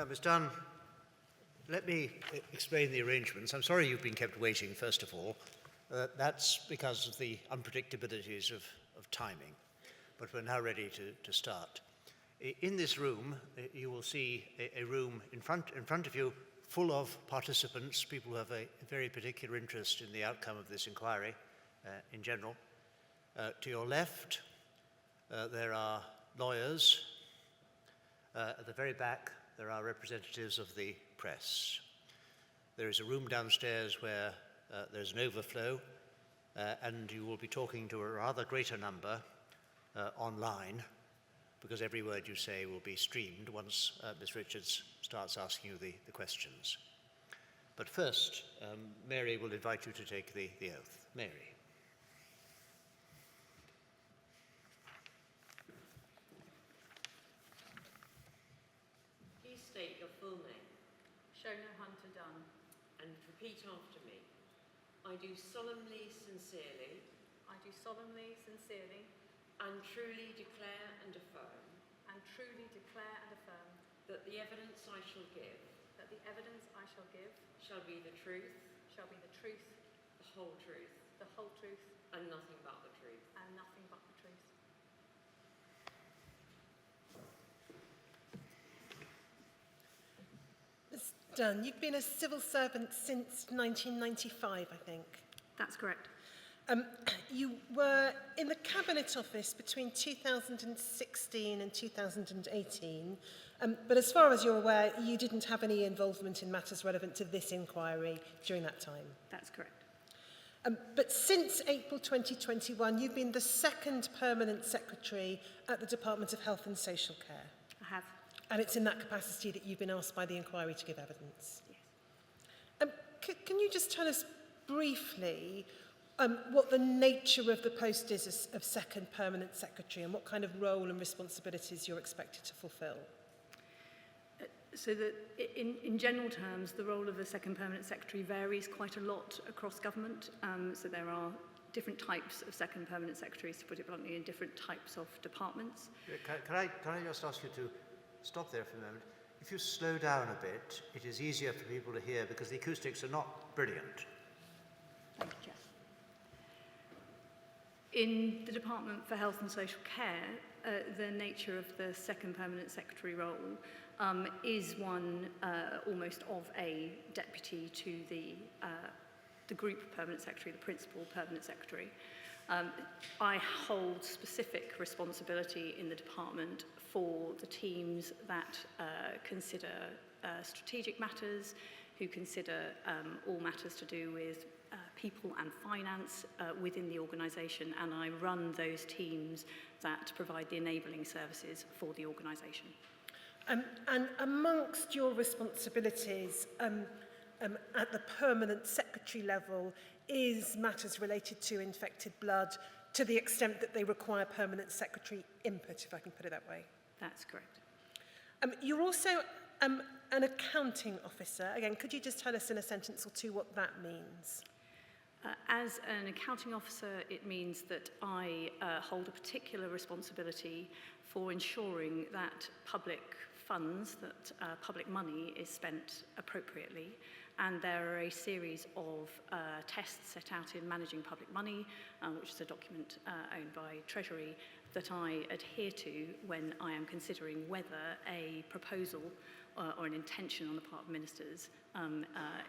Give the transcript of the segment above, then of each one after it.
Ms. Dunn, let me explain the arrangements. I'm sorry you've been kept waiting, first of all. That's because of the unpredictabilities of timing. But we're now ready to start. In this room, you will see a room in front of you full of participants, people who have a very particular interest in the outcome of this inquiry in general. To your left, there are lawyers. At the very back, there are representatives of the press. There is a room downstairs where there's an overflow, and you will be talking to a rather greater number online, because every word you say will be streamed once Ms. Richards starts asking you the questions. But first, Mary will invite you to take the oath. Mary. Please state your full name. Shona Hunter Dunn. And repeat after me. I do solemnly, sincerely, and truly declare and affirm that the evidence I shall give shall be the truth, the whole truth, and nothing but the truth. Ms. Dunn, you've been a civil servant since 1995, I think. That's correct. You were in the Cabinet Office between 2016 and 2018, but as far as you're aware, you didn't have any involvement in matters relevant to this inquiry during that time. That's correct. But since April 2021, you've been the second permanent secretary at the Department of Health and Social Care. I have. And it's in that capacity that you've been asked by the inquiry to give evidence. Yes. Can you just tell us briefly what the nature of the post is of second permanent secretary and what kind of role and responsibilities you're expected to fulfil? So that in general terms, the role of the second permanent secretary varies quite a lot across government. So there are different types of second permanent secretaries, to put it bluntly, in different types of departments. Can I just ask you to stop there for a moment? If you slow down a bit, it is easier for people to hear because the acoustics are not brilliant. Thank you, Chair. In the Department for Health and Social Care, the nature of the second permanent secretary role is one almost of a deputy to the group permanent secretary, the principal permanent secretary. I hold specific responsibility in the department for the teams that consider strategic matters, who consider all matters to do with people and finance within the organisation, and I run those teams that provide the enabling services for the organisation. And amongst your responsibilities at the permanent secretary level is matters related to infected blood to the extent that they require permanent secretary input, if I can put it that way. That's correct. You're also an accounting officer. Again, could you just tell us in a sentence or two what that means? As an accounting officer, it means that I hold a particular responsibility for ensuring that public funds, that public money is spent appropriately, and there are a series of tests set out in Managing Public Money, which is a document owned by Treasury, that I adhere to when I am considering whether a proposal or an intention on the part of ministers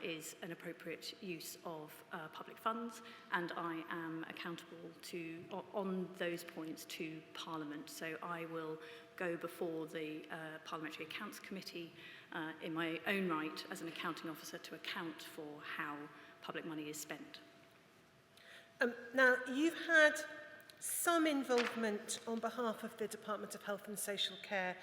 is an appropriate use of public funds, and I am accountable to, on those points, to Parliament. So I will go before the Parliamentary Accounts Committee in my own right as an accounting officer to account for how public money is spent. Now, you've had some involvement on behalf of the Department of Health and Social Care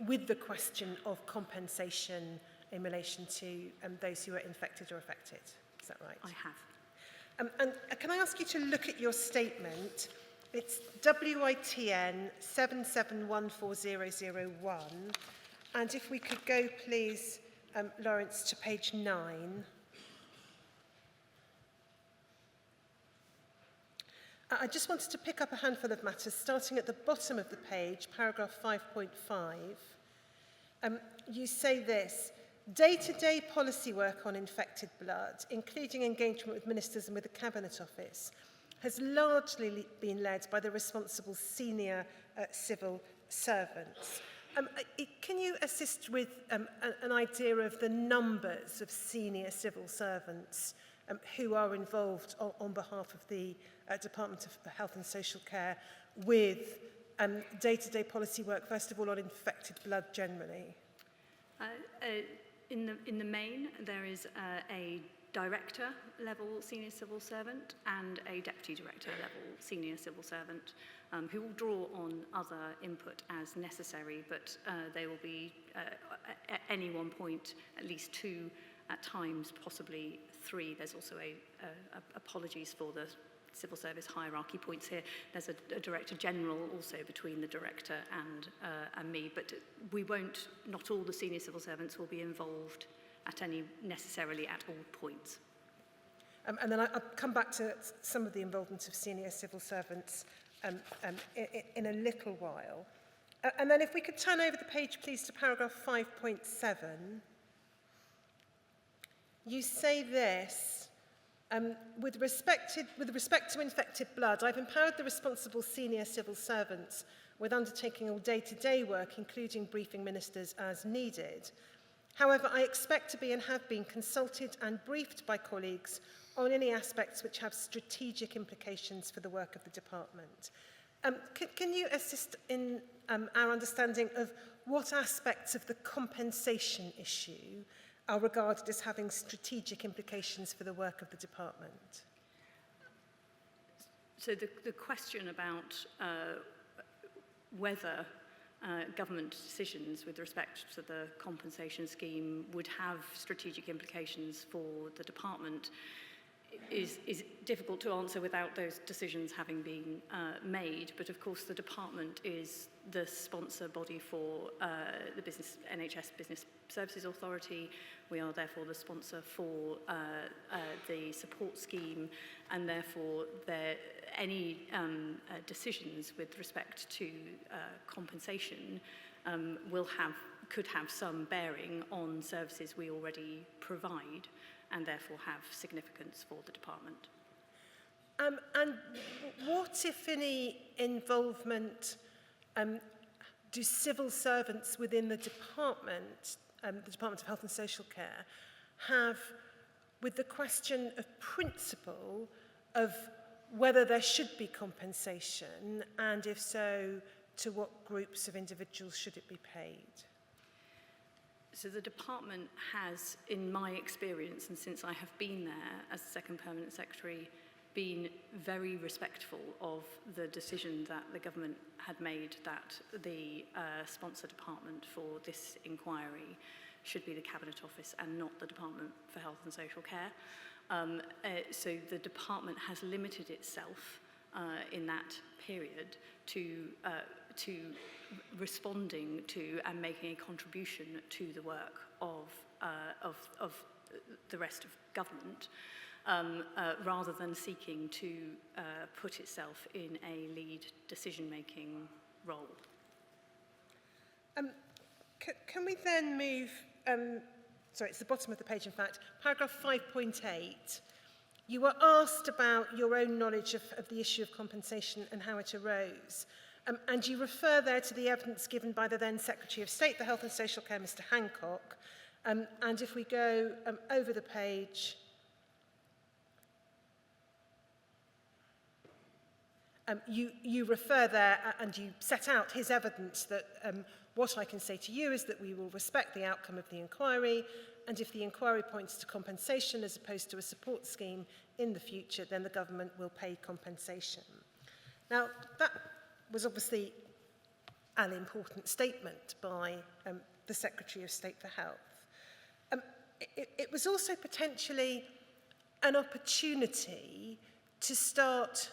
with the question of compensation in relation to those who are infected or affected. Is that right? I have. And can I ask you to look at your statement? It's WITN 77140001. And if we could go, please, Lawrence, to page 9. I just wanted to pick up a handful of matters, starting at the bottom of the page, paragraph 5.5. You say this: day-to-day policy work on infected blood, including engagement with ministers and with the Cabinet Office, has largely been led by the responsible senior civil servants. Can you assist with an idea of the numbers of senior civil servants who are involved on behalf of the Department of Health and Social Care with day-to-day policy work, first of all, on infected blood generally? In the main, there is a director-level senior civil servant and a deputy director-level senior civil servant who will draw on other input as necessary, but they will be, at any one point, at least 2, at times possibly 3. There's also apologies for the civil service hierarchy points here. There's a director general also between the director and me, but we won't, not all the senior civil servants will be involved necessarily at all points. And then I'll come back to some of the involvement of senior civil servants in a little while. And then if we could turn over the page, please, to paragraph 5.7. You say this: with respect to infected blood, I've empowered the responsible senior civil servants with undertaking all day-to-day work, including briefing ministers as needed. However, I expect to be and have been consulted and briefed by colleagues on any aspects which have strategic implications for the work of the department. Can you assist in our understanding of what aspects of the compensation issue are regarded as having strategic implications for the work of the department? So the question about whether government decisions with respect to the compensation scheme would have strategic implications for the department is difficult to answer without those decisions having been made. But of course the department is the sponsor body for the NHS Business Services Authority. We are therefore the sponsor for the support scheme, and therefore any decisions with respect to compensation could have some bearing on services we already provide, and therefore have significance for the department. And what, if any, involvement do civil servants within the Department of Health and Social Care, have with the question of principle of whether there should be compensation, and if so, to what groups of individuals should it be paid? So the department has, in my experience, and since I have been there as the second permanent secretary, been very respectful of the decision that the government had made that the sponsor department for this inquiry should be the Cabinet Office and not the Department for Health and Social Care. So the department has limited itself in that period to responding to and making a contribution to the work of the rest of government, rather than seeking to put itself in a lead decision-making role. Can we then move, sorry, it's the bottom of the page in fact, paragraph 5.8. You were asked about your own knowledge of the issue of compensation and how it arose. And you refer there to the evidence given by the then Secretary of State for Health and Social Care, Mr. Hancock. And if we go over the page, you refer there and you set out his evidence that what I can say to you is that we will respect the outcome of the inquiry, and if the inquiry points to compensation as opposed to a support scheme in the future, then the government will pay compensation. Now, that was obviously an important statement by the Secretary of State for Health. It was also potentially an opportunity to start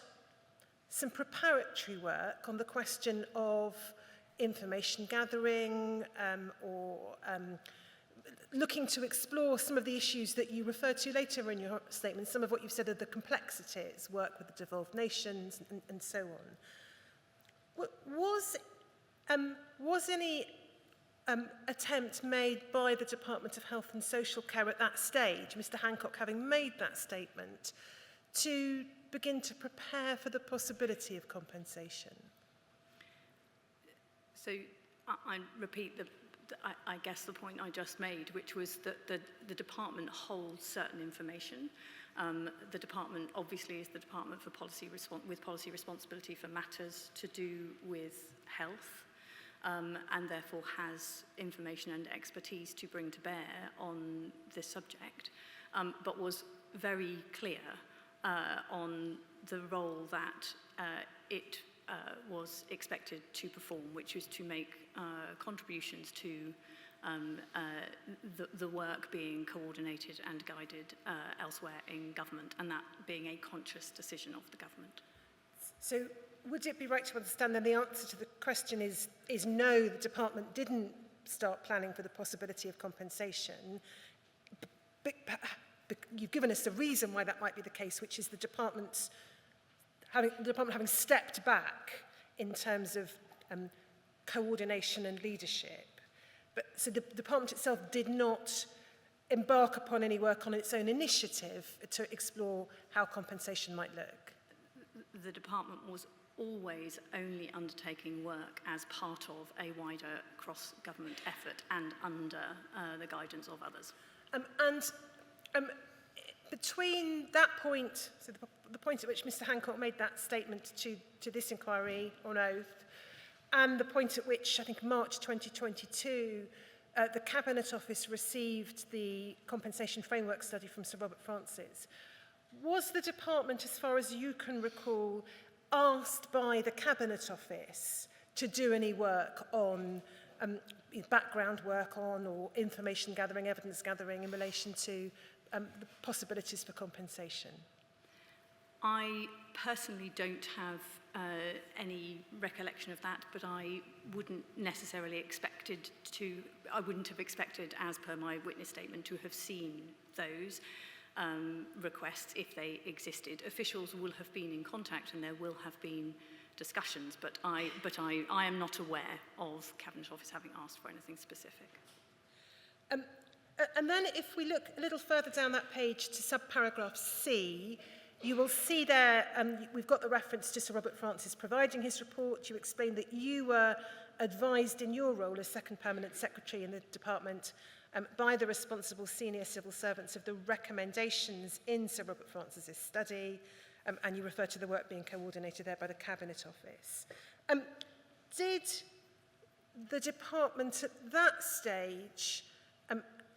some preparatory work on the question of information gathering or looking to explore some of the issues that you referred to later in your statement, some of what you've said are the complexities, work with the devolved nations and so on. Was any attempt made by the Department of Health and Social Care at that stage, Mr. Hancock having made that statement, to begin to prepare for the possibility of compensation? So I repeat I guess the point I just made, which was that the department holds certain information. The department obviously is the department for policy with policy responsibility for matters to do with health, and therefore has information and expertise to bring to bear on this subject, but was very clear on the role that it was expected to perform, which was to make contributions to the work being coordinated and guided elsewhere in government, and that being a conscious decision of the government. So would it be right to understand then the answer to the question is no, the department didn't start planning for the possibility of compensation, but you've given us a reason why that might be the case, which is the department having stepped back in terms of coordination and leadership. But so the department itself did not embark upon any work on its own initiative to explore how compensation might look. The department was always only undertaking work as part of a wider cross-government effort and under the guidance of others. Between that point, so the point at which Mr. Hancock made that statement to this inquiry on oath, and the point at which, I think, March 2022, the Cabinet Office received the compensation framework study from Sir Robert Francis, was the department, as far as you can recall, asked by the Cabinet Office to do any work on, background work on, or information gathering, evidence gathering in relation to the possibilities for compensation? I personally don't have any recollection of that, but I wouldn't necessarily I wouldn't have expected, as per my witness statement, to have seen those requests if they existed. Officials will have been in contact and there will have been discussions, but I am not aware of Cabinet Office having asked for anything specific. And then if we look a little further down that page to subparagraph C, you will see there, we've got the reference to Sir Robert Francis providing his report. You explained that you were advised in your role as Second Permanent Secretary in the department by the responsible senior civil servants of the recommendations in Sir Robert Francis's study, and you refer to the work being coordinated there by the Cabinet Office. Did the department at that stage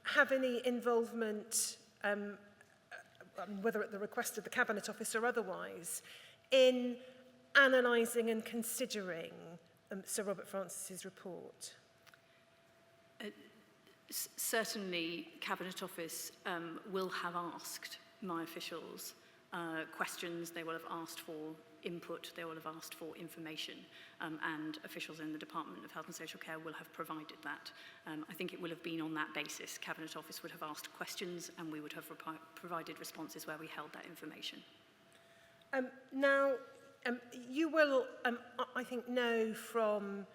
have any involvement, whether at the request of the Cabinet Office or otherwise, in analysing and considering Sir Robert Francis's report? Certainly, Cabinet Office will have asked my officials questions, they will have asked for input, they will have asked for information, and officials in the Department of Health and Social Care will have provided that. I think it will have been on that basis. Cabinet Office would have asked questions and we would have provided responses where we held that information. Now, you will, I think, know from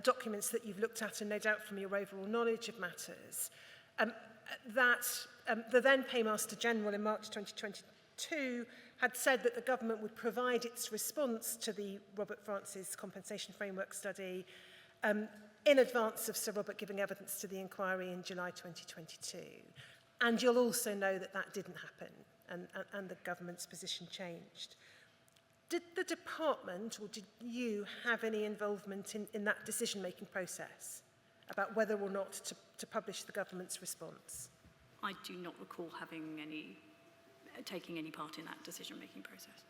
documents that you've looked at and no doubt from your overall knowledge of matters, that the then Paymaster General in March 2022 had said that the government would provide its response to the Robert Francis Compensation Framework Study in advance of Sir Robert giving evidence to the inquiry in July 2022. And you'll also know that that didn't happen and the government's position changed. Did the department or did you have any involvement in that decision-making process about whether or not to publish the government's response? I do not recall taking any part in that decision-making process.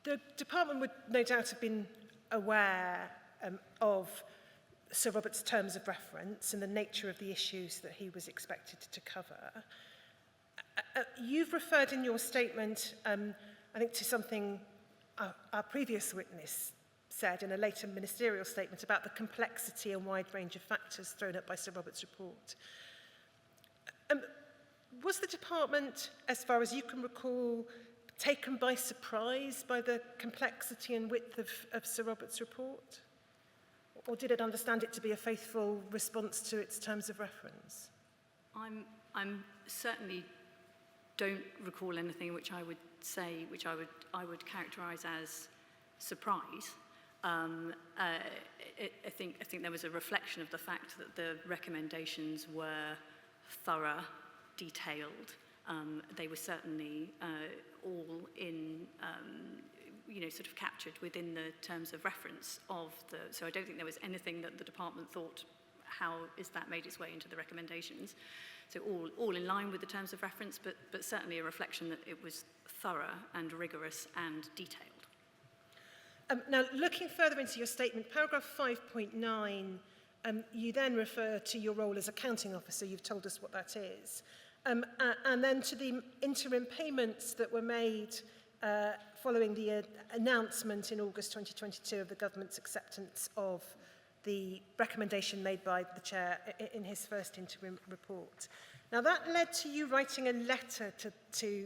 The department would no doubt have been aware of Sir Robert's terms of reference and the nature of the issues that he was expected to cover. You've referred in your statement, I think, to something our previous witness said in a later ministerial statement about the complexity and wide range of factors thrown up by Sir Robert's report. Was the department, as far as you can recall, taken by surprise by the complexity and width of Sir Robert's report? Or did it understand it to be a faithful response to its terms of reference? I'm certainly don't recall anything which I would say, which I would characterise as surprise. I think there was a reflection of the fact that the recommendations were thorough, detailed. They were certainly all in, sort of captured within the terms of reference of the. So I don't think there was anything that the department thought, how is that made its way into the recommendations? So all in line with the terms of reference, but certainly a reflection that it was thorough and rigorous and detailed. Now, looking further into your statement, paragraph 5.9, you then refer to your role as accounting officer. You've told us what that is. And then to the interim payments that were made following the announcement in August 2022 of the government's acceptance of the recommendation made by the chair in his first interim report. Now, that led to you writing a letter to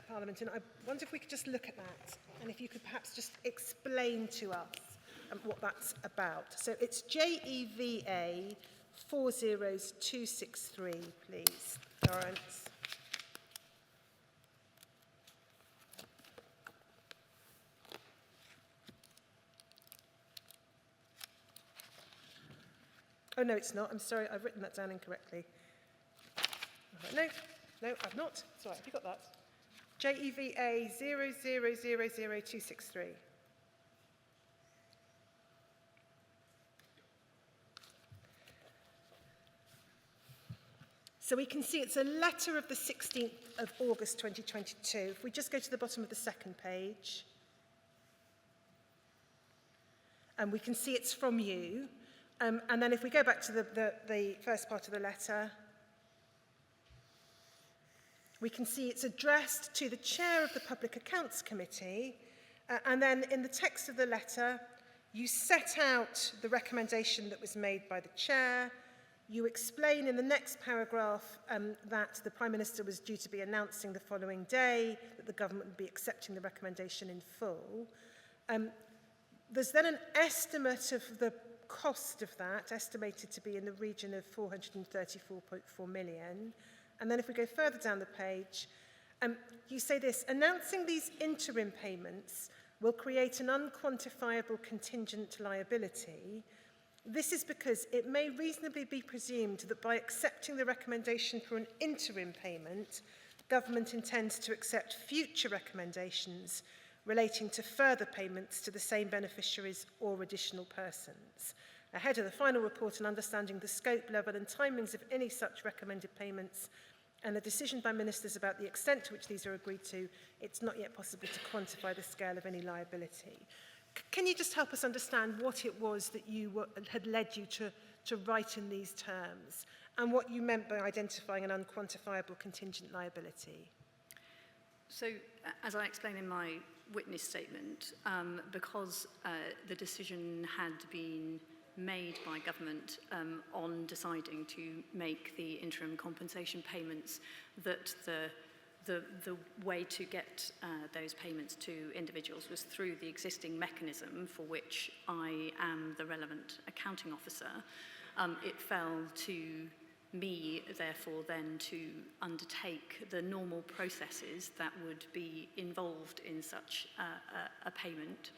Parliament, and I wonder if we could just look at that, and if you could perhaps just explain to us what that's about. So it's JEVA 40263, please, Lawrence. Oh, no, it's not. I'm sorry, I've written that down incorrectly. No, I've not. It's all right, have you got that? JEVA 0000263. So we can see it's a letter of the 16th of August 2022. If we just go to the bottom of the second page, and we can see it's from you. And then if we go back to the first part of the letter, we can see it's addressed to the chair of the Public Accounts Committee. And then in the text of the letter, you set out the recommendation that was made by the chair. You explain in the next paragraph that the Prime Minister was due to be announcing the following day that the government would be accepting the recommendation in full. There's then an estimate of the cost of that, estimated to be in the region of 434.4 million. And then if we go further down the page, you say this: announcing these interim payments will create an unquantifiable contingent liability. This is because it may reasonably be presumed that by accepting the recommendation for an interim payment, government intends to accept future recommendations relating to further payments to the same beneficiaries or additional persons. Ahead of the final report and understanding the scope, level and timings of any such recommended payments and the decision by ministers about the extent to which these are agreed to, it's not yet possible to quantify the scale of any liability. Can you just help us understand what it was that had led you to write in these terms and what you meant by identifying an unquantifiable contingent liability? So, as I explained in my witness statement, because the decision had been made by government on deciding to make the interim compensation payments, that the way to get those payments to individuals was through the existing mechanism for which I am the relevant accounting officer. It fell to me, therefore, then to undertake the normal processes that would be involved in such a payment,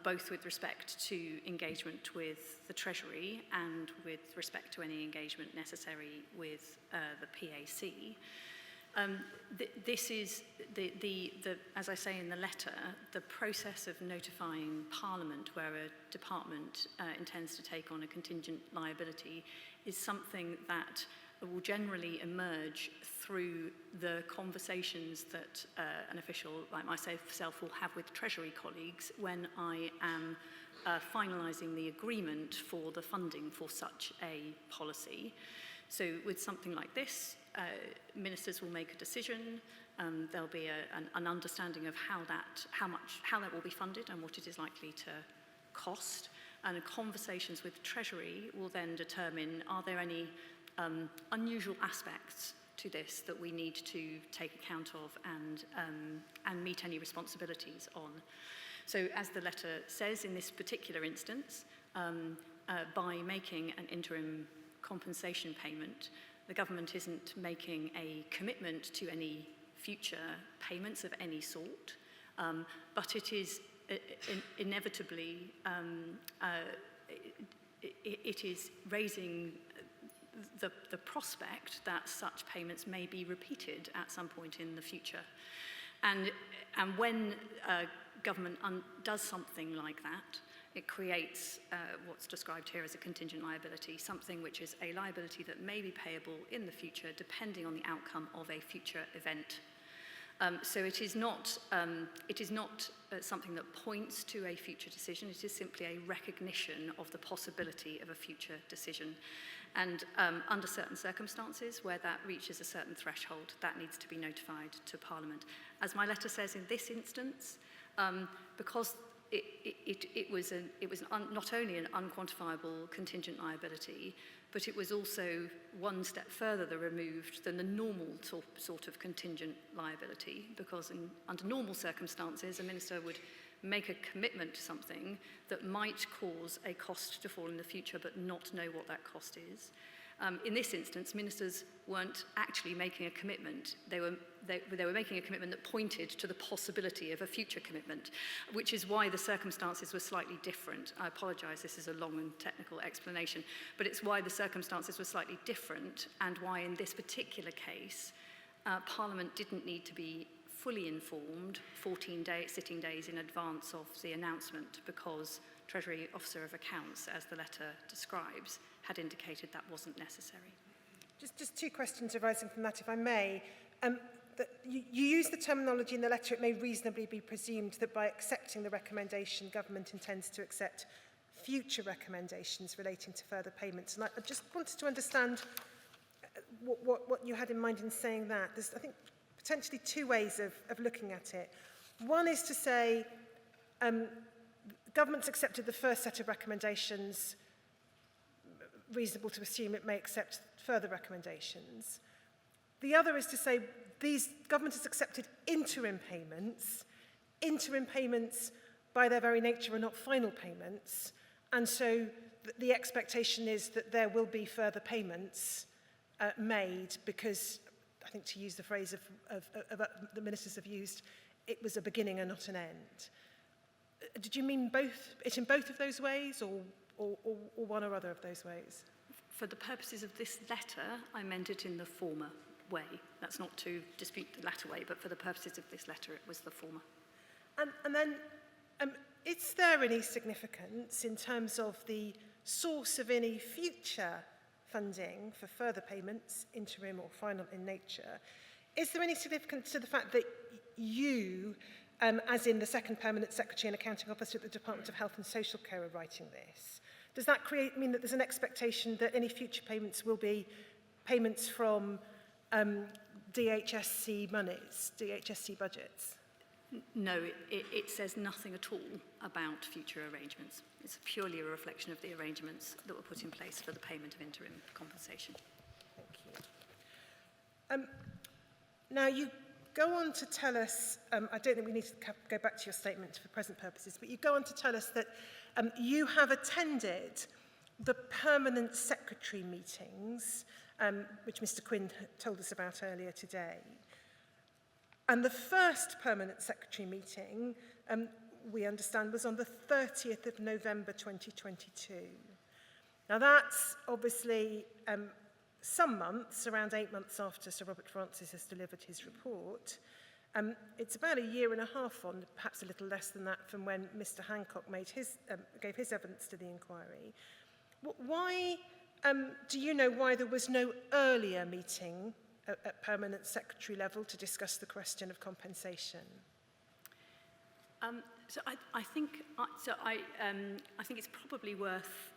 both with respect to engagement with the Treasury and with respect to any engagement necessary with the PAC. This is, as I say in the letter, the process of notifying Parliament where a department intends to take on a contingent liability is something that will generally emerge through the conversations that an official like myself will have with Treasury colleagues when I am finalising the agreement for the funding for such a policy. So with something like this, ministers will make a decision. There'll be an understanding of how that will be funded and what it is likely to cost. And conversations with Treasury will then determine, are there any unusual aspects to this that we need to take account of and meet any responsibilities on. So as the letter says, in this particular instance, by making an interim compensation payment, the government isn't making a commitment to any future payments of any sort, but it is inevitably it is raising the prospect that such payments may be repeated at some point in the future. And when government does something like that, it creates what's described here as a contingent liability, something which is a liability that may be payable in the future depending on the outcome of a future event. So it is not something that points to a future decision. It is simply a recognition of the possibility of a future decision. And under certain circumstances where that reaches a certain threshold, that needs to be notified to Parliament. As my letter says in this instance, because it was not only an unquantifiable contingent liability, but it was also one step further removed than the normal sort of contingent liability, because under normal circumstances, a minister would make a commitment to something that might cause a cost to fall in the future, but not know what that cost is. In this instance, ministers weren't actually making a commitment. They were making a commitment that pointed to the possibility of a future commitment, which is why the circumstances were slightly different. I apologise, this is a long and technical explanation, but it's why the circumstances were slightly different, and why in this particular case, Parliament didn't need to be fully informed 14 sitting days in advance of the announcement, because Treasury Officer of Accounts, as the letter describes, had indicated that wasn't necessary. Just two questions arising from that, if I may. You use the terminology in the letter, it may reasonably be presumed that by accepting the recommendation, government intends to accept future recommendations relating to further payments. And I just wanted to understand what you had in mind in saying that. There's, I think, potentially two ways of looking at it. One is to say, government's accepted the first set of recommendations, reasonable to assume it may accept further recommendations. The other is to say these government has accepted interim payments. Interim payments by their very nature are not final payments, and so the expectation is that there will be further payments made, because I think, to use the phrase the ministers have used, it was a beginning and not an end. Did you mean it in both of those ways, or one or other of those ways? For the purposes of this letter, I meant it in the former way. That's not to dispute the latter way, but for the purposes of this letter, it was the former. And then, is there any significance in terms of the source of any future funding for further payments, interim or final in nature? Is there any significance to the fact that you, as in the second permanent secretary and accounting officer at the Department of Health and Social Care, are writing this? Does that mean that there's an expectation that any future payments will be payments from DHSC monies, DHSC budgets? No, it says nothing at all about future arrangements. It's purely a reflection of the arrangements that were put in place for the payment of interim compensation. Thank you. Now, you go on to tell us, I don't think we need to go back to your statement for present purposes, but you go on to tell us that you have attended the permanent secretary meetings, which Mr. Quinn told us about earlier today. And the first permanent secretary meeting, we understand, was on the 30th of November 2022. Now that's obviously some months, around 8 months after Sir Robert Francis has delivered his report. It's about a year and a half on, perhaps a little less than that, from when Mr. Hancock gave his evidence to the inquiry. Why, do you know why there was no earlier meeting at permanent secretary level to discuss the question of compensation? I think it's probably worth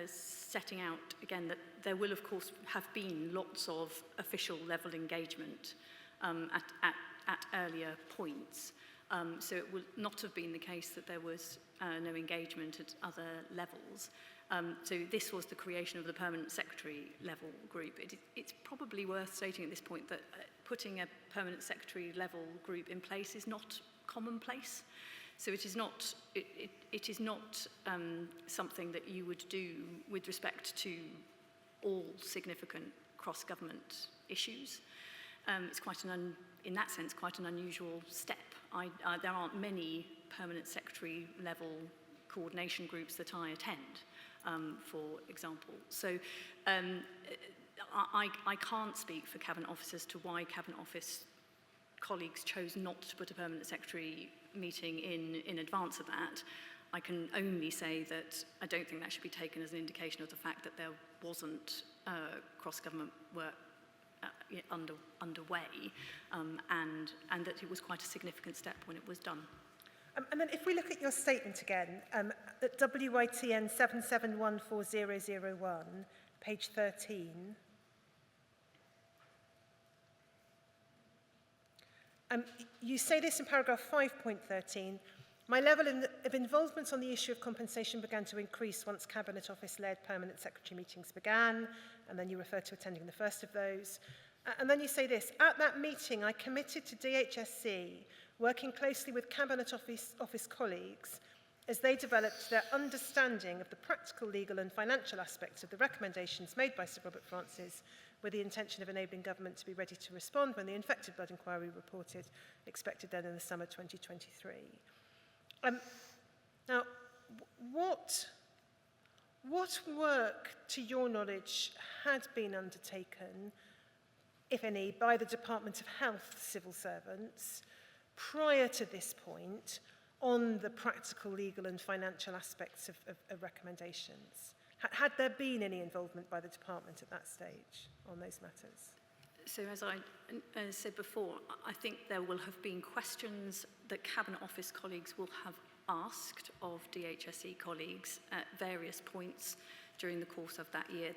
setting out again that there will, of course, have been lots of official level engagement at earlier points. So it would not have been the case that there was no engagement at other levels. So this was the creation of the permanent secretary level group. It's probably worth stating at this point that putting a permanent secretary level group in place is not commonplace. So it is not, it is not something that you would do with respect to all significant cross-government issues. It's quite in that sense, quite an unusual step. There aren't many permanent secretary level coordination groups that I attend, for example. So I can't speak for Cabinet officers to why Cabinet Office colleagues chose not to put a permanent secretary meeting in advance of that. I can only say that I don't think that should be taken as an indication of the fact that there wasn't cross-government work underway, and that it was quite a significant step when it was done. And then if we look at your statement again, at WITN 77140001, page 13, you say this in paragraph 5.13, my level of involvement on the issue of compensation began to increase once Cabinet Office-led permanent secretary meetings began, and then you refer to attending the first of those. And then you say this, at that meeting I committed to DHSC working closely with Cabinet Office colleagues as they developed their understanding of the practical, legal and financial aspects of the recommendations made by Sir Robert Francis, with the intention of enabling government to be ready to respond when the infected blood inquiry reported, expected then in the summer 2023. Now, what work, to your knowledge, had been undertaken, if any, by the Department of Health civil servants prior to this point on the practical, legal and financial aspects of recommendations? Had there been any involvement by the department at that stage on those matters? So as I said before, I think there will have been questions that Cabinet Office colleagues will have asked of DHSE colleagues at various points during the course of that year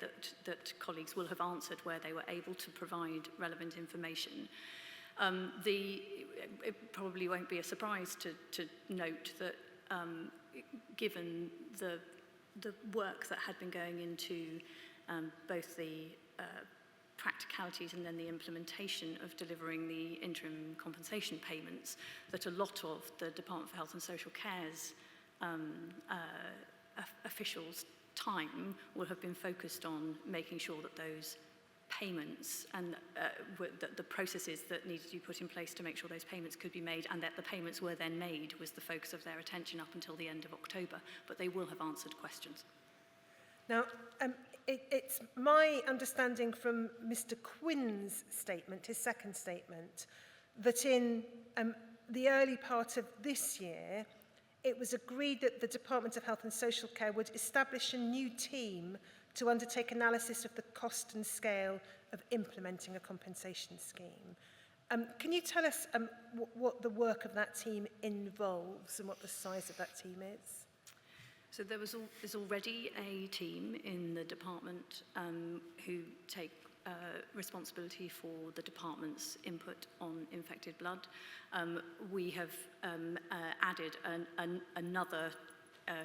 that colleagues will have answered where they were able to provide relevant information. It probably won't be a surprise to note that given the work that had been going into both the practicalities and then the implementation of delivering the interim compensation payments, that a lot of the Department for Health and Social Care's officials' time will have been focused on making sure that those payments and the processes that needed to be put in place to make sure those payments could be made and that the payments were then made was the focus of their attention up until the end of October. But they will have answered questions. Now, it's my understanding from Mr. Quinn's statement, his second statement, that in the early part of this year, it was agreed that the Department of Health and Social Care would establish a new team to undertake analysis of the cost and scale of implementing a compensation scheme. Can you tell us what the work of that team involves and what the size of that team is? So there's already a team in the department who take responsibility for the department's input on infected blood. We have added another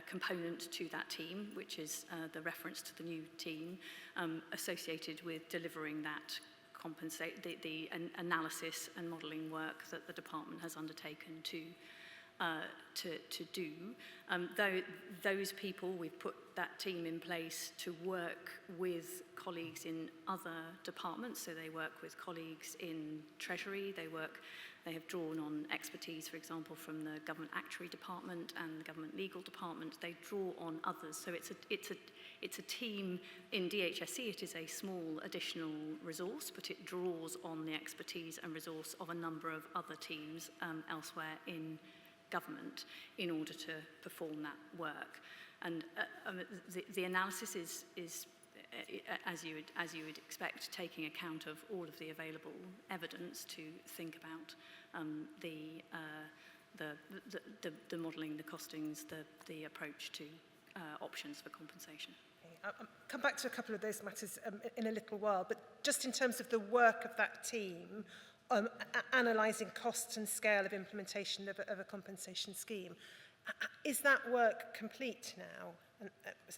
component to that team, which is the reference to the new team associated with delivering that the analysis and modelling work that the department has undertaken to do. Those people, we've put that team in place to work with colleagues in other departments. So they work with colleagues in Treasury, they have drawn on expertise, for example, from the Government Actuary Department and the Government Legal Department. They draw on others. So it's a team in DHSE. It is a small additional resource, but it draws on the expertise and resource of a number of other teams elsewhere in government in order to perform that work. And the analysis is as you would expect, taking account of all of the available evidence to think about the modelling, the costings, the approach to options for compensation. Okay. I'll come back to a couple of those matters in a little while, but just in terms of the work of that team, analysing costs and scale of implementation of a compensation scheme, is that work complete now?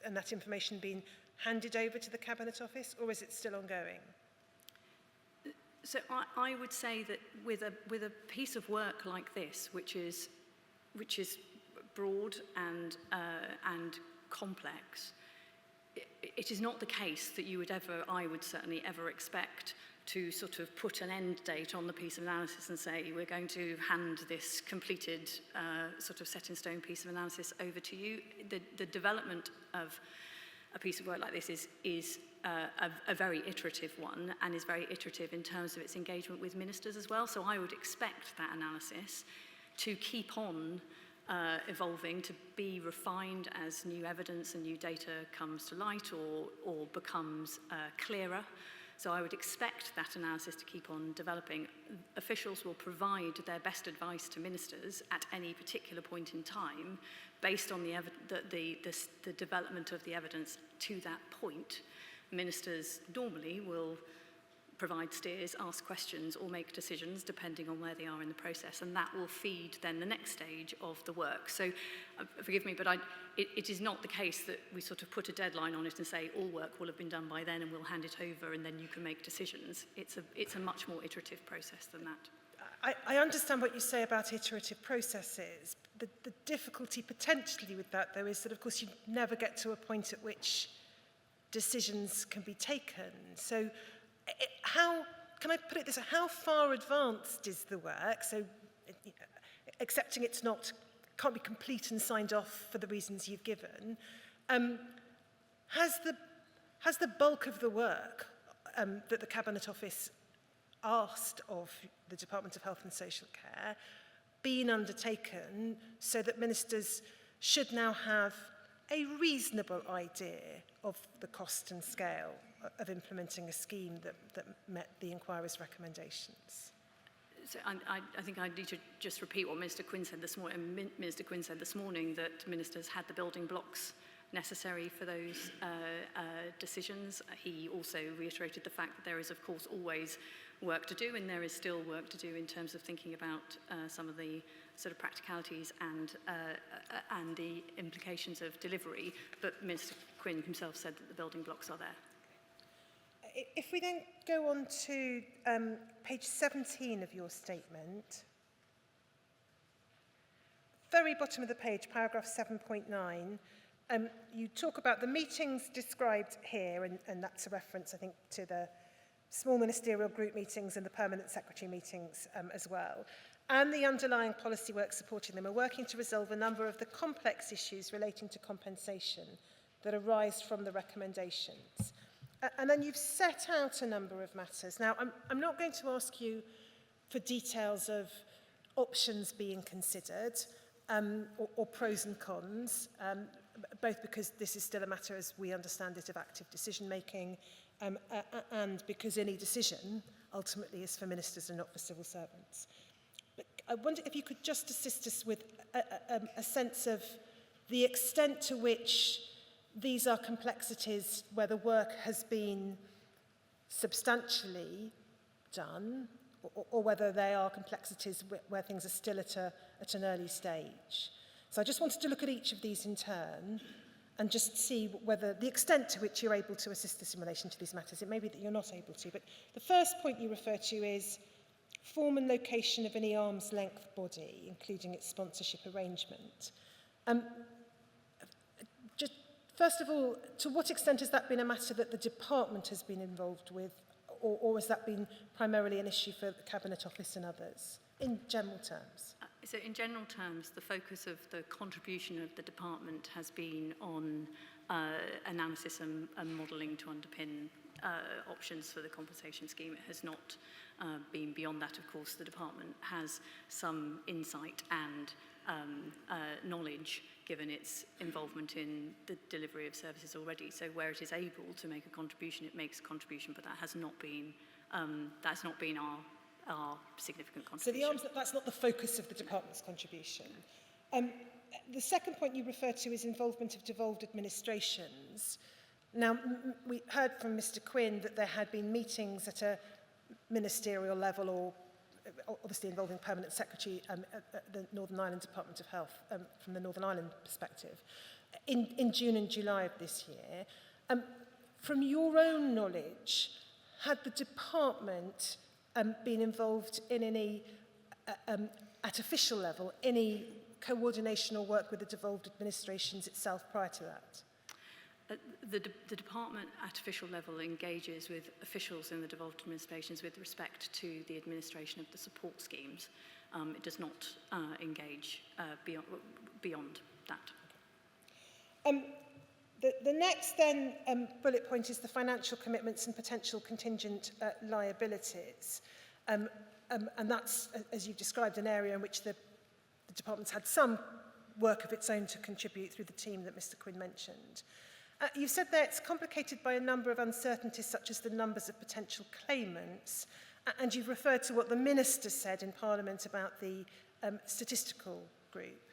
and that information been handed over to the Cabinet Office, or is it still ongoing? So I would say that with a piece of work like this, which is broad and complex, it is not the case that you would ever, I would certainly ever expect to sort of put an end date on the piece of analysis and say, we're going to hand this completed sort of set in stone piece of analysis over to you. The development of a piece of work like this is a very iterative one, and is very iterative in terms of its engagement with ministers as well. So I would expect that analysis to keep on evolving, to be refined as new evidence and new data comes to light or becomes clearer. So I would expect that analysis to keep on developing. Officials will provide their best advice to ministers at any particular point in time based on the development of the evidence to that point. Ministers normally will provide steers, ask questions, or make decisions depending on where they are in the process, and that will feed then the next stage of the work. So forgive me, but it is not the case that we sort of put a deadline on it and say all work will have been done by then and we'll hand it over and then you can make decisions. It's a much more iterative process than that. I understand what you say about iterative processes. The difficulty potentially with that, though, is that, of course, you never get to a point at which decisions can be taken. So how, can I put it this way, how far advanced is the work? So accepting it's not, can't be complete and signed off for the reasons you've given, has the bulk of the work that the Cabinet Office asked of the Department of Health and Social Care been undertaken so that ministers should now have a reasonable idea of the cost and scale of implementing a scheme that met the inquiry's recommendations? So I think I need to just repeat what Minister Quinn said this morning. Minister Quinn said this morning that ministers had the building blocks necessary for those decisions. He also reiterated the fact that there is, of course, always work to do, and there is still work to do in terms of thinking about some of the sort of practicalities and the implications of delivery. But Minister Quinn himself said that the building blocks are there. If we then go on to page 17 of your statement, very bottom of the page, paragraph 7.9, you talk about the meetings described here, and that's a reference, I think, to the small ministerial group meetings and the permanent secretary meetings as well, and the underlying policy work supporting them are working to resolve a number of the complex issues relating to compensation that arise from the recommendations. And then you've set out a number of matters. Now, I'm not going to ask you for details of options being considered or pros and cons, both because this is still a matter, as we understand it, of active decision-making, and because any decision ultimately is for ministers and not for civil servants. But I wonder if you could just assist us with a sense of the extent to which these are complexities where the work has been substantially done, or whether they are complexities where things are still at an early stage. So I just wanted to look at each of these in turn and just see whether the extent to which you're able to assist us in relation to these matters. It may be that you're not able to, but the first point you refer to is form and location of any arm's length body, including its sponsorship arrangement. Just first of all, to what extent has that been a matter that the department has been involved with, or has that been primarily an issue for the Cabinet Office and others, in general terms? So in general terms, the focus of the contribution of the department has been on analysis and modelling to underpin options for the compensation scheme. It has not been beyond that. Of course, the department has some insight and knowledge given its involvement in the delivery of services already. So where it is able to make a contribution, it makes a contribution, but that has not been our significant contribution. So that's not the focus of the department's contribution. The second point you refer to is involvement of devolved administrations. Now, we heard from Mr. Quinn that there had been meetings at a ministerial level, or obviously involving permanent secretary at the Northern Ireland Department of Health from the Northern Ireland perspective. in June and July of this year. From your own knowledge, had the department been involved in any, at official level, any coordination or work with the devolved administrations itself prior to that? The department at official level engages with officials in the devolved administrations with respect to the administration of the support schemes. It does not engage beyond that. The next then bullet point is the financial commitments and potential contingent liabilities. And that's, as you've described, an area in which the department's had some work of its own to contribute through the team that Mr. Quinn mentioned. You've said that it's complicated by a number of uncertainties, such as the numbers of potential claimants, and you've referred to what the Minister said in Parliament about the statistical group.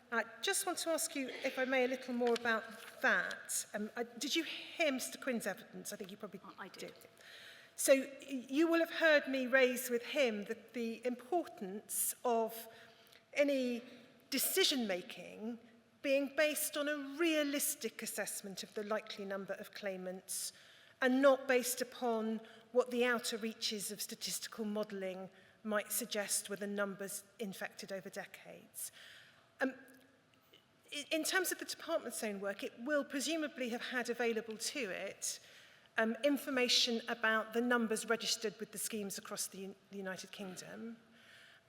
I just want to ask you, if I may, a little more about that. Did you hear Mr. Quinn's evidence? I think you probably I did. So you will have heard me raise with him the importance of any decision-making being based on a realistic assessment of the likely number of claimants and not based upon what the outer reaches of statistical modelling might suggest were the numbers infected over decades. In terms of the department's own work, it will presumably have had available to it information about the numbers registered with the schemes across the United Kingdom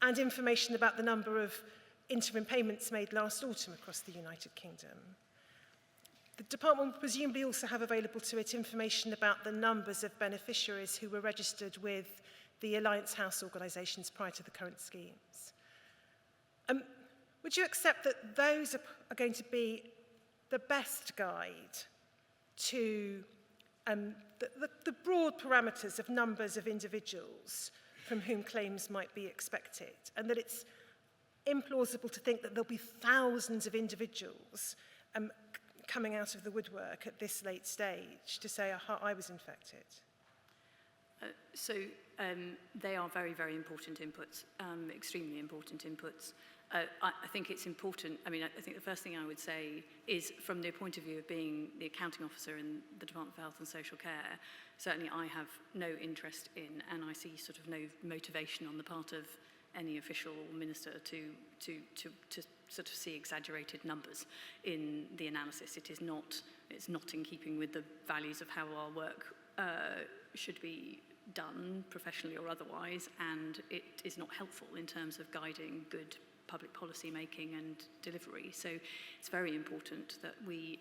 and information about the number of interim payments made last autumn across the United Kingdom. The department will presumably also have available to it information about the numbers of beneficiaries who were registered with the Alliance House organisations prior to the current schemes. Would you accept that those are going to be the best guide to the broad parameters of numbers of individuals from whom claims might be expected, and that it's implausible to think that there'll be thousands of individuals coming out of the woodwork at this late stage to say, aha, I was infected? They are very, very important inputs, extremely important inputs. I think it's important, I think the first thing I would say is, from the point of view of being the accounting officer in the Department for Health and Social Care, certainly I have no interest in, and I see sort of no motivation on the part of any official minister to sort of see exaggerated numbers in the analysis. It's not in keeping with the values of how our work should be done, professionally or otherwise, and it is not helpful in terms of guiding good public policy making and delivery. So it's very important that we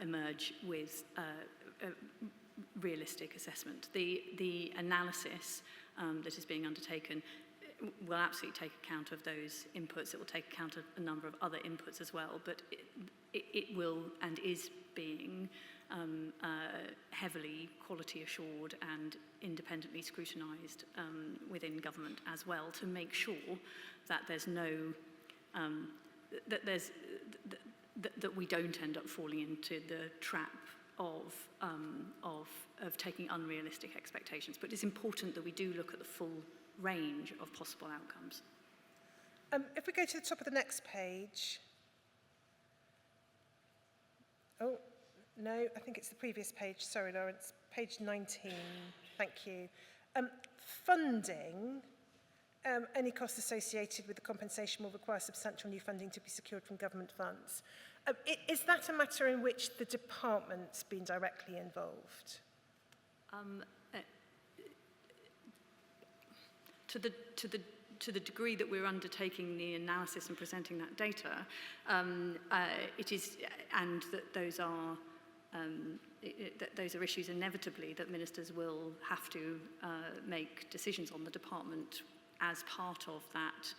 emerge with a realistic assessment. The analysis that is being undertaken will absolutely take account of those inputs. It will take account of a number of other inputs as well, but it will and is being heavily quality assured and independently scrutinised within government as well, to make sure that there's no that we don't end up falling into the trap of taking unrealistic expectations. But it's important that we do look at the full range of possible outcomes. If we go to the top of the next page. Oh, no, I think it's the previous page. Sorry, Lawrence. Page 19. Thank you. Funding. Any costs associated with the compensation will require substantial new funding to be secured from government funds. Is that a matter in which the department's been directly involved? To the degree that we're undertaking the analysis and presenting that data, it is, and that those are issues inevitably that ministers will have to make decisions on. The department, as part of that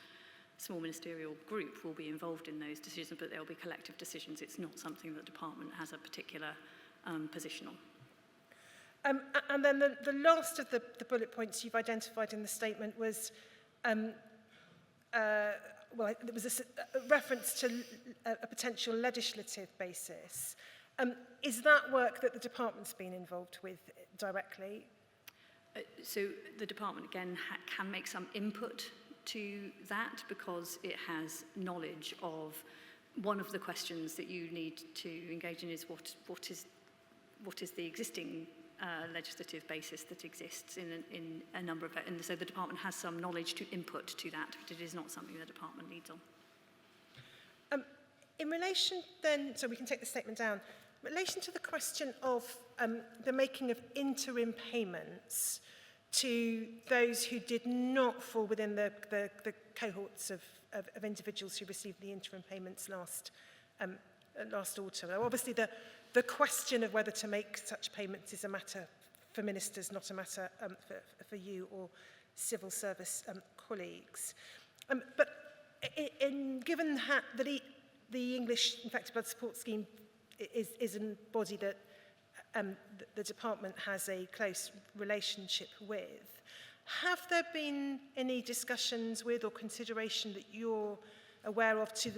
small ministerial group, will be involved in those decisions, but they'll be collective decisions. It's not something the department has a particular position on. And then the last of the bullet points you've identified in the statement was, there was a reference to a potential legislative basis. Is that work that the department's been involved with directly? So the department, again, can make some input to that because it has knowledge of one of the questions that you need to engage in is what is the existing legislative basis that exists in a number of, and so the department has some knowledge to input to that, but it is not something the department leads on. In relation then, so we can take the statement down, in relation to the question of the making of interim payments to those who did not fall within the cohorts of individuals who received the interim payments last autumn. Now, obviously, the question of whether to make such payments is a matter for ministers, not a matter for you or civil service colleagues. But given that the English Infected Blood Support Scheme is a body that the department has a close relationship with, have there been any discussions with or consideration that you're aware of to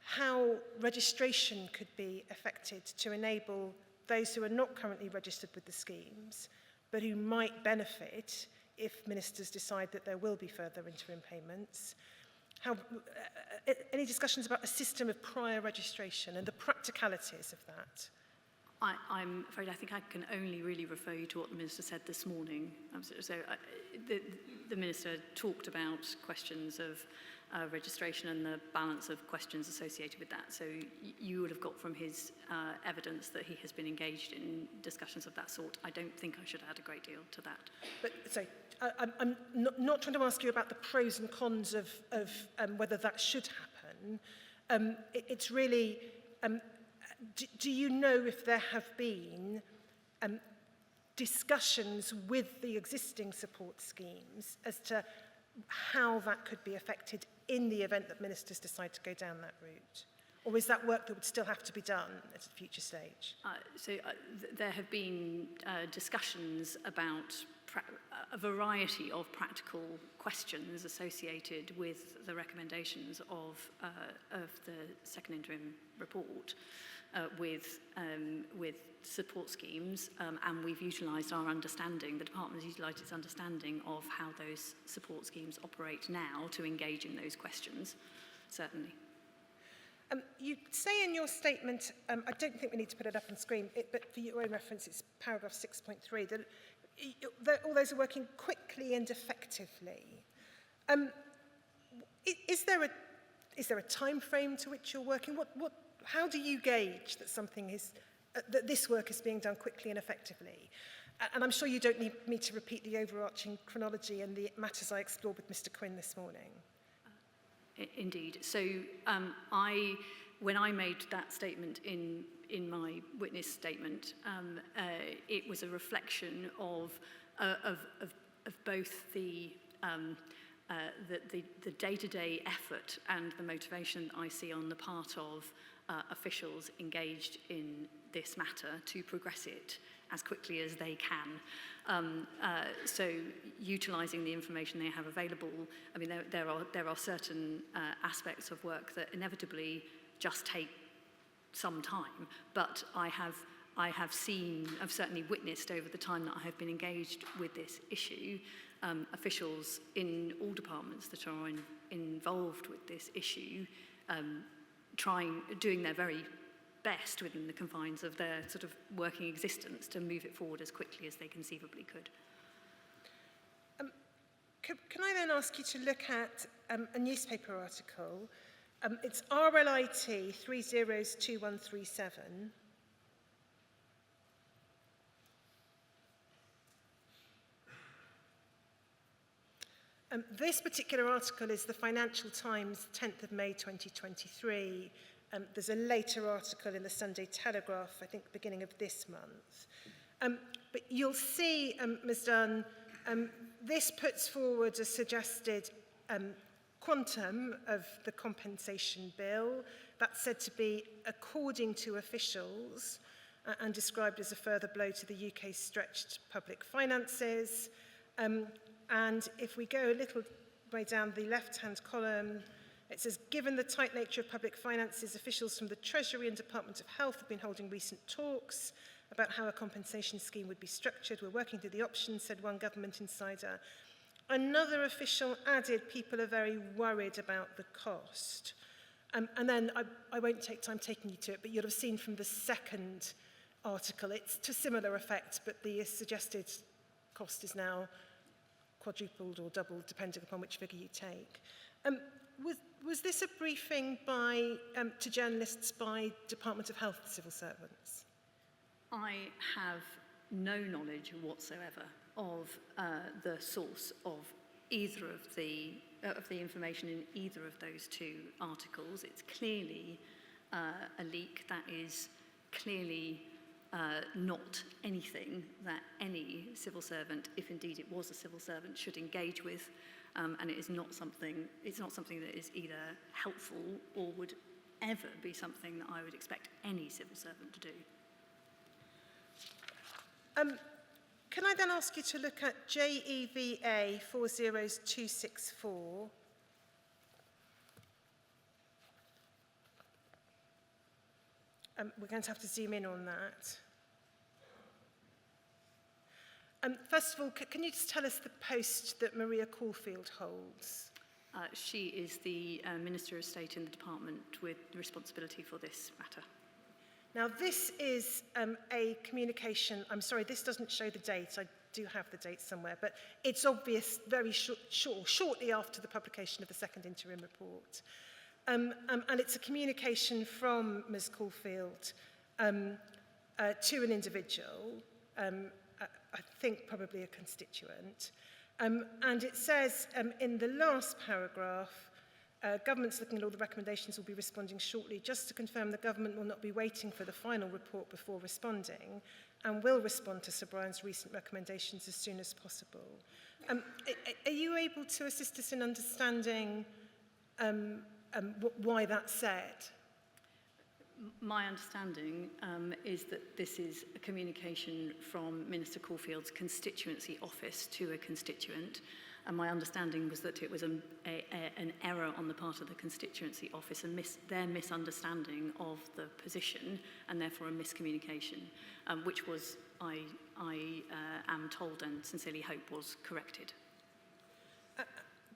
how registration could be affected to enable those who are not currently registered with the schemes, but who might benefit if ministers decide that there will be further interim payments? Any discussions about a system of prior registration and the practicalities of that? I'm afraid I think I can only really refer you to what the Minister said this morning. The Minister talked about questions of registration and the balance of questions associated with that. So you would have got from his evidence that he has been engaged in discussions of that sort. I don't think I should add a great deal to that. But sorry, I'm not trying to ask you about the pros and cons of whether that should happen. It's really, do you know if there have been discussions with the existing support schemes as to how that could be affected in the event that ministers decide to go down that route? Or is that work that would still have to be done at a future stage? There have been discussions about a variety of practical questions associated with the recommendations of the second interim report with support schemes, and we've utilised our understanding, the department has utilised its understanding of how those support schemes operate now to engage in those questions, certainly. You say in your statement, I don't think we need to put it up on screen, but for your own reference, it's paragraph 6.3, that all those are working quickly and effectively. Is there a time frame to which you're working? How do you gauge that that this work is being done quickly and effectively? And I'm sure you don't need me to repeat the overarching chronology and the matters I explored with Mr. Quinn this morning. Indeed. So when I made that statement in my witness statement, it was a reflection of both the day-to-day effort and the motivation that I see on the part of officials engaged in this matter to progress it as quickly as they can. So utilising the information they have available, I mean, there are certain aspects of work that inevitably just take some time, but I've certainly witnessed over the time that I have been engaged with this issue, officials in all departments that are involved with this issue, doing their very best within the confines of their sort of working existence to move it forward as quickly as they conceivably could. Can I then ask you to look at a newspaper article? It's RLIT 302137. This particular article is the Financial Times, 10th of May 2023. There's a later article in the Sunday Telegraph, I think, beginning of this month. But you'll see, Ms. Dunn, this puts forward a suggested quantum of the compensation bill. That's said to be, according to officials, and described as a further blow to the UK's stretched public finances. And if we go a little way down the left-hand column, it says, given the tight nature of public finances, officials from the Treasury and Department of Health have been holding recent talks about how a compensation scheme would be structured. We're working through the options, said one government insider. Another official added, people are very worried about the cost. And then I won't take time taking you to it, but you'll have seen from the second article, it's to similar effect, but the suggested cost is now quadrupled or doubled, depending upon which figure you take. Was this a briefing by, to journalists by Department of Health civil servants? I have no knowledge whatsoever of the source of either of the information in either of those two articles. It's clearly a leak that is clearly not anything that any civil servant, if indeed it was a civil servant, should engage with, and it's not something that is either helpful or would ever be something that I would expect any civil servant to do. Can I then ask you to look at JEVA 40264? We're going to have to zoom in on that. First of all, can you just tell us the post that Maria Caulfield holds? She is the Minister of State in the department with responsibility for this matter. Now, this is a communication. I'm sorry, this doesn't show the date. I do have the date somewhere, but it's obvious very shortly after the publication of the second interim report. And it's a communication from Ms. Caulfield to an individual, I think probably a constituent. And it says in the last paragraph, government's looking at all the recommendations, will be responding shortly. Just to confirm, the government will not be waiting for the final report before responding and will respond to Sir Brian's recent recommendations as soon as possible. Are you able to assist us in understanding why that's said? My understanding is that this is a communication from Minister Caulfield's constituency office to a constituent. And my understanding was that it was an error on the part of the constituency office, their misunderstanding of the position, and therefore a miscommunication, which was, I am told and sincerely hope, was corrected.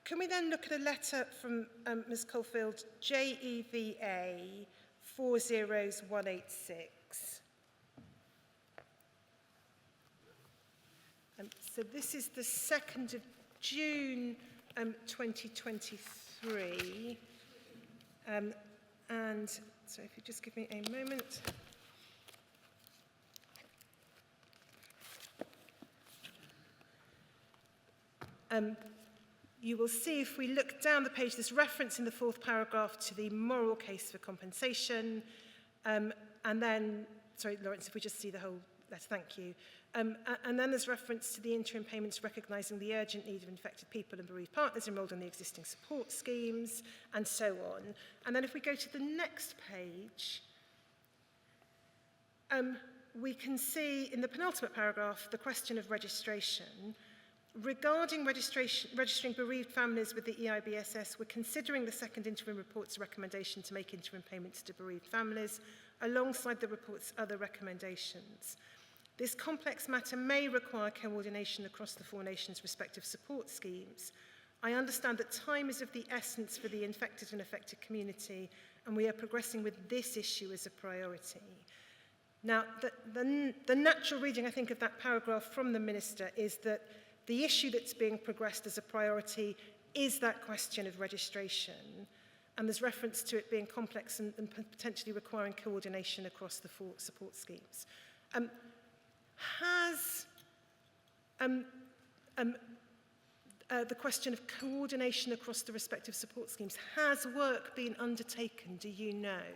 Can we then look at a letter from Ms. Caulfield, JEVA 40186? So this is the 2nd of June 2023. And so if you just give me a moment. You will see if we look down the page, there's reference in the 4th paragraph to the moral case for compensation. And then, sorry, Lawrence, if we just see the whole letter, thank you. And then there's reference to the interim payments recognising the urgent need of infected people and bereaved partners enrolled in the existing support schemes, and so on. And then if we go to the next page, we can see in the penultimate paragraph the question of registration. Regarding registering bereaved families with the EIBSS, we're considering the second interim report's recommendation to make interim payments to bereaved families alongside the report's other recommendations. This complex matter may require coordination across the 4 nations' respective support schemes. I understand that time is of the essence for the infected and affected community, and we are progressing with this issue as a priority. Now, the natural reading, I think, of that paragraph from the Minister is that the issue that's being progressed as a priority is that question of registration, and there's reference to it being complex and potentially requiring coordination across the 4 support schemes. Has the question of coordination across the respective support schemes, has work been undertaken, do you know,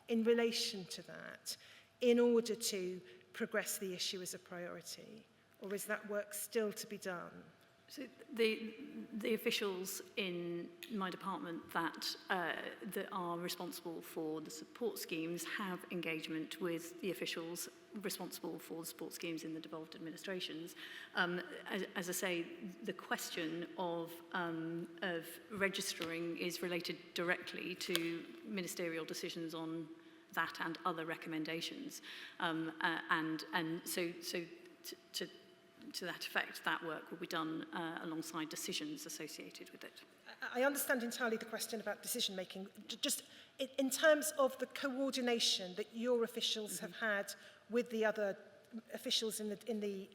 in relation to that, in order to progress the issue as a priority? Or is that work still to be done? So the officials in my department that are responsible for the support schemes have engagement with the officials responsible for the support schemes in the devolved administrations. As I say, the question of registering is related directly to ministerial decisions on that and other recommendations. And so to to that effect, that work will be done alongside decisions associated with it. I understand entirely the question about decision making. Just in terms of the coordination that your officials have had with the other officials in the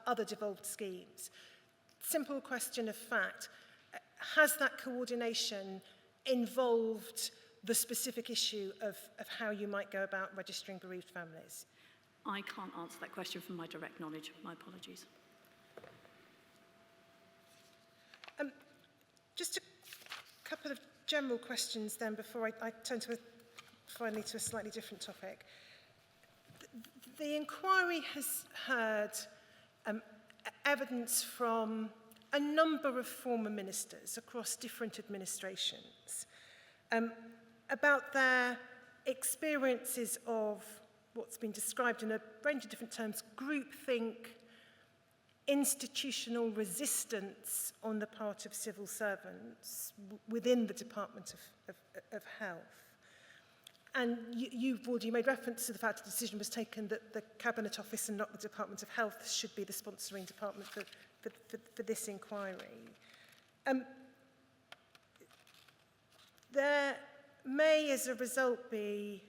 other devolved schemes, simple question of fact, has that coordination involved the specific issue of how you might go about registering bereaved families? I can't answer that question from my direct knowledge. My apologies. Just a couple of general questions then before I turn finally to a slightly different topic. The inquiry has heard evidence from a number of former ministers across different administrations about their experiences of what's been described in a range of different terms: groupthink, institutional resistance on the part of civil servants within the Department of Health. And you've already made reference to the fact that the decision was taken that the Cabinet Office and not the Department of Health should be the sponsoring department for this inquiry. There may, as a result, be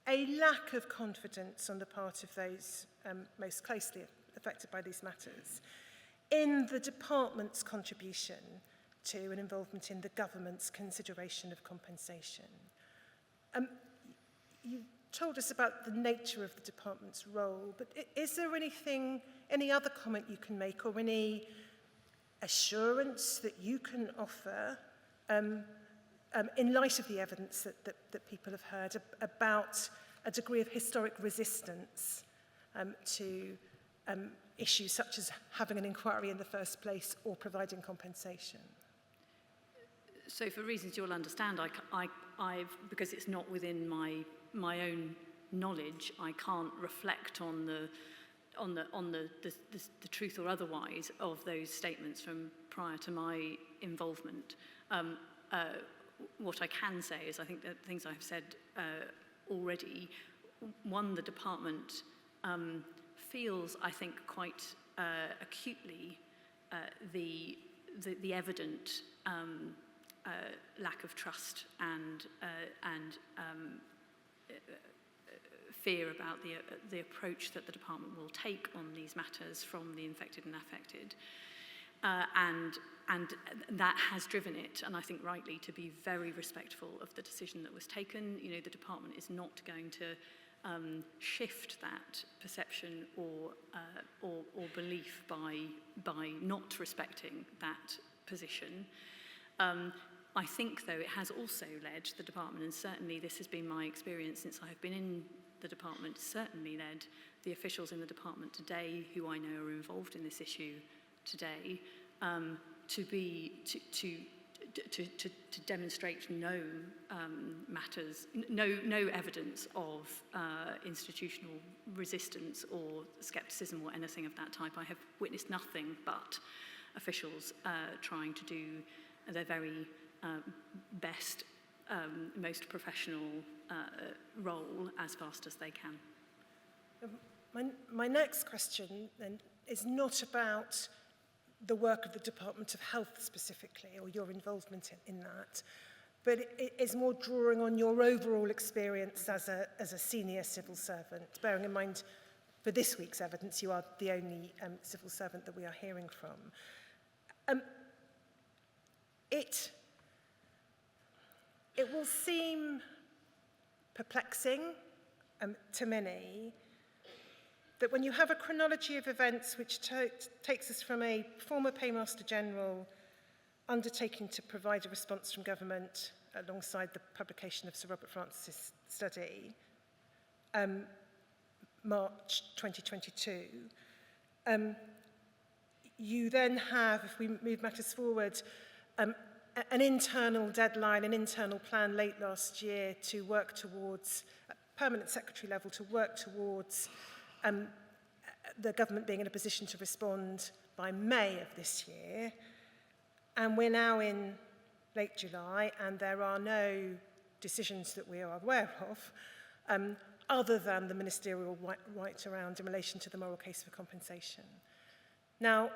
a lack of confidence on the part of those most closely affected by these matters in the department's contribution to an involvement in the government's consideration of compensation. You told us about the nature of the department's role, but is there any other comment you can make, or any assurance that you can offer in light of the evidence that people have heard about a degree of historic resistance to issues such as having an inquiry in the first place or providing compensation? So, for reasons you'll understand, I've because it's not within my own knowledge, I can't reflect on the truth or otherwise of those statements from prior to my involvement. What I can say is, I think that things I've said already. One, the department feels, I think, quite acutely the evident lack of trust and fear about the approach that the department will take on these matters from the infected and affected. And that has driven it, and I think rightly, to be very respectful of the decision that was taken. You know, the department is not going to shift that perception or belief by not respecting that position. I think, though, it has also led the department, and certainly this has been my experience since I have been in the department, certainly led the officials in the department today, who I know are involved in this issue today, to demonstrate no matters, no evidence of institutional resistance or scepticism or anything of that type. I have witnessed nothing but officials trying to do their very best, most professional role as fast as they can. My next question then is not about the work of the Department of Health specifically, or your involvement in that, but it is more drawing on your overall experience as a senior civil servant, bearing in mind for this week's evidence you are the only civil servant that we are hearing from. It will seem perplexing to many that when you have a chronology of events which takes us from a former Paymaster General undertaking to provide a response from government alongside the publication of Sir Robert Francis' study, March 2022, you then have, if we move matters forward, an internal deadline, an internal plan late last year to work towards, at permanent secretary level, to work towards the government being in a position to respond by May of this year. And we're now in late July, and there are no decisions that we are aware of, other than the ministerial right around in relation to the moral case for compensation. Now,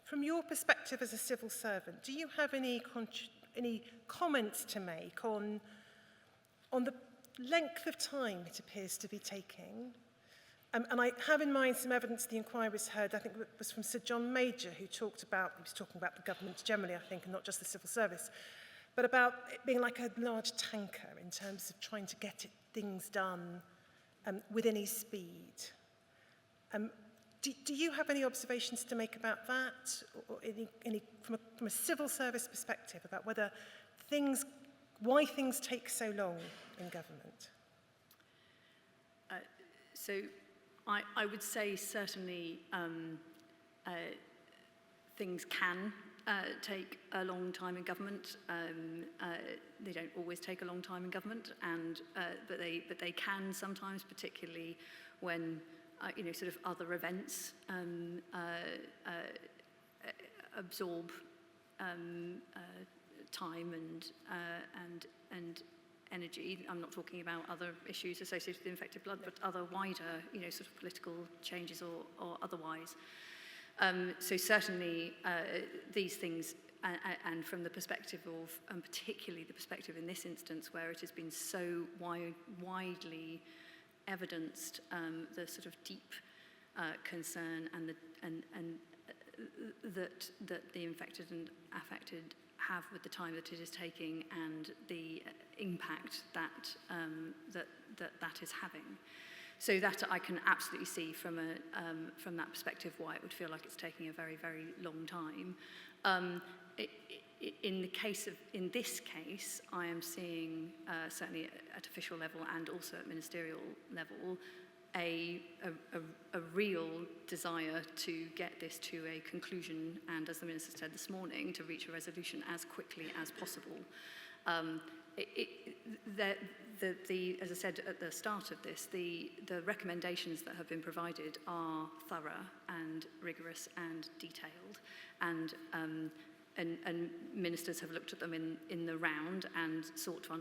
from your perspective as a civil servant, do you have any comments to make on the length of time it appears to be taking? And I have in mind some evidence the inquiry's heard, I think it was from Sir John Major, who he was talking about the government generally, I think, and not just the civil service, but about it being like a large tanker in terms of trying to get things done with any speed. Do you have any observations to make about that, or any from a civil service perspective, about why things take so long in government? So I would say certainly things can take a long time in government. They don't always take a long time in government, but they can sometimes, particularly when sort of other events absorb time and energy. I'm not talking about other issues associated with infected blood, but other wider, sort of political changes or otherwise. So certainly these things, and from the perspective of, and particularly the perspective in this instance where it has been so widely evidenced, the sort of deep concern and that the infected and affected have with the time that it is taking and the impact that that is having. So that I can absolutely see from that perspective why it would feel like it's taking a very, very long time. In this case, I am seeing certainly at official level and also at ministerial level a real desire to get this to a conclusion, and as the Minister said this morning, to reach a resolution as quickly as possible. As I said at the start of this, the recommendations that have been provided are thorough and rigorous and detailed, and ministers have looked at them in the round and sought to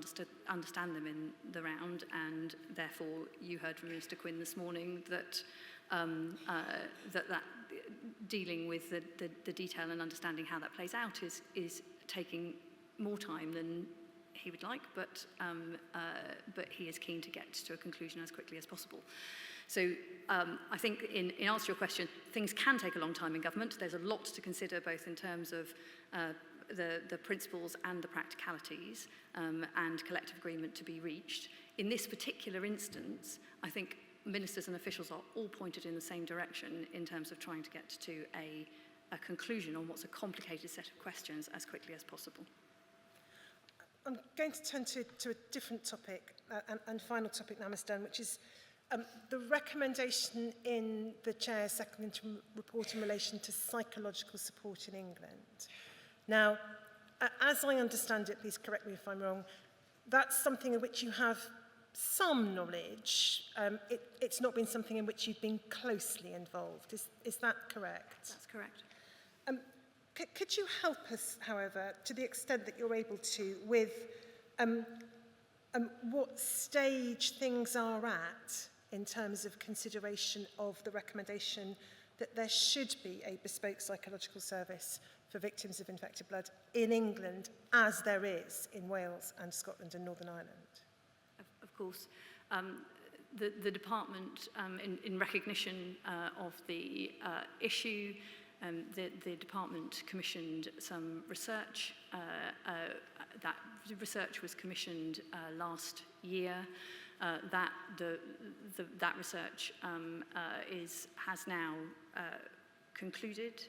understand them in the round, and therefore you heard from Minister Quinn this morning that that dealing with the detail and understanding how that plays out is taking more time than he would like, but he is keen to get to a conclusion as quickly as possible. So I think in answer to your question, things can take a long time in government. There's a lot to consider, both in terms of the principles and the practicalities, and collective agreement to be reached. In this particular instance, I think ministers and officials are all pointed in the same direction in terms of trying to get to a conclusion on what's a complicated set of questions as quickly as possible. I'm going to turn to a different topic, and final topic now, Ms Dunn, which is the recommendation in the Chair's second interim report in relation to psychological support in England. Now, as I understand it, please correct me if I'm wrong, that's something in which you have some knowledge. It's not been something in which you've been closely involved. Is that correct? That's correct. Could you help us, however, to the extent that you're able to, with what stage things are at in terms of consideration of the recommendation that there should be a bespoke psychological service for victims of infected blood in England, as there is in Wales and Scotland and Northern Ireland? Of course. The department, in recognition of the issue, the department commissioned some research. That research was commissioned last year. That research has now concluded.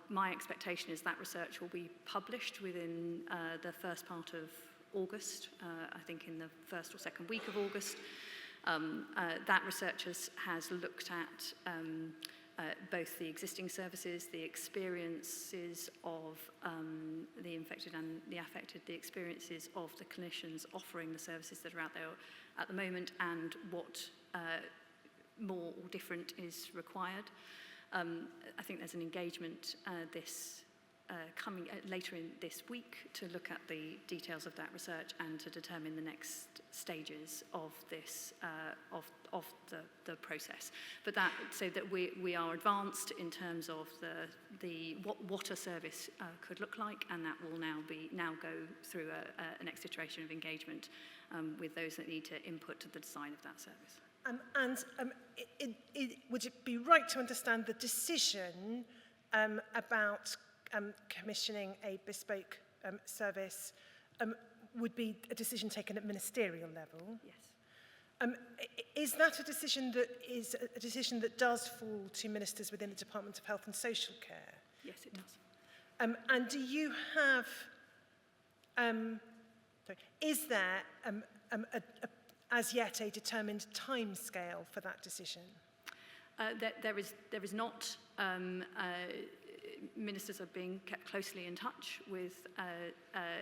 My expectation is that research will be published within the first part of August, I think in the first or second week of August. That research has looked at both the existing services, the experiences of the infected and the affected, the experiences of the clinicians offering the services that are out there at the moment, and what more or different is required. I think there's an engagement this coming later in this week to look at the details of that research and to determine the next stages of this of the process. But that so that we are advanced in terms of the what a service could look like, and that will now go through a next iteration of engagement with those that need to input to the design of that service. Would it be right to understand the decision about commissioning a bespoke service would be a decision taken at ministerial level? Yes. Is that a decision that does fall to ministers within the Department of Health and Social Care? Yes, it does. And do you have, is there as yet a determined timescale for that decision? There is not. Ministers are being kept closely in touch with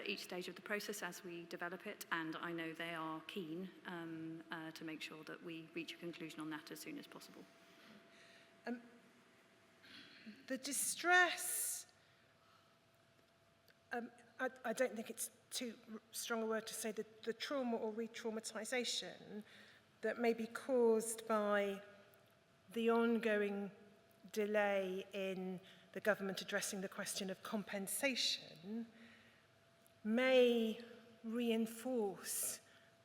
each stage of the process as we develop it, and I know they are keen to make sure that we reach a conclusion on that as soon as possible. The distress, I don't think it's too strong a word to say the trauma or re-traumatisation that may be caused by the ongoing delay in the government addressing the question of compensation may reinforce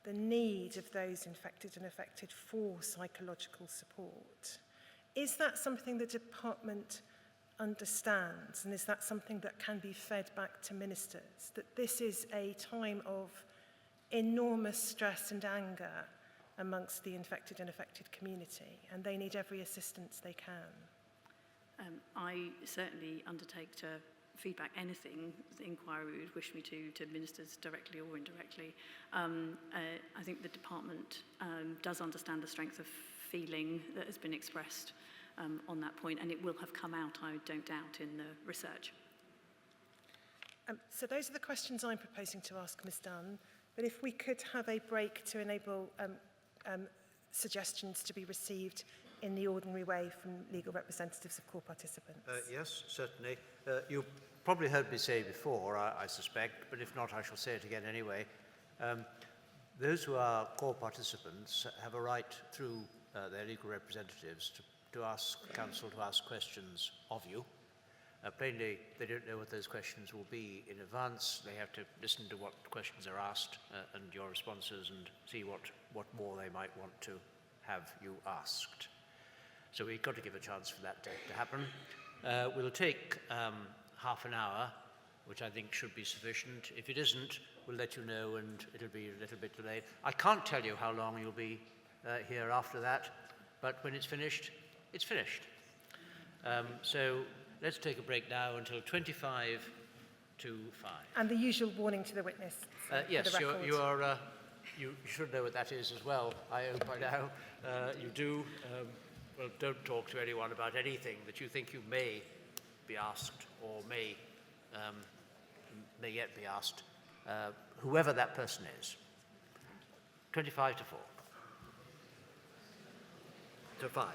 the need of those infected and affected for psychological support. Is that something the department understands, and is that something that can be fed back to ministers, that this is a time of enormous stress and anger amongst the infected and affected community, and they need every assistance they can? I certainly undertake to feedback anything the inquiry would wish me to ministers directly or indirectly. I think the department does understand the strength of feeling that has been expressed on that point, and it will have come out, I don't doubt, in the research. So those are the questions I'm proposing to ask Ms Dunn, but if we could have a break to enable suggestions to be received in the ordinary way from legal representatives of core participants. Yes, certainly. You probably heard me say before, I suspect, but if not, I shall say it again anyway. Those who are core participants have a right through their legal representatives to ask counsel to ask questions of you. Plainly, they don't know what those questions will be in advance. They have to listen to what questions are asked and your responses and see what more they might want to have you asked. So we've got to give a chance for that to happen. We'll take half an hour, which I think should be sufficient. If it isn't, we'll let you know and it'll be a little bit delayed. I can't tell you how long you'll be here after that, but when it's finished, it's finished. So let's take a break now until 25 to 5. And the usual warning to the witness. Yes, you should know what that is as well, I hope by now. You do. Well, don't talk to anyone about anything that you think you may be asked or may yet be asked, whoever that person is. 25 to 4. To 5.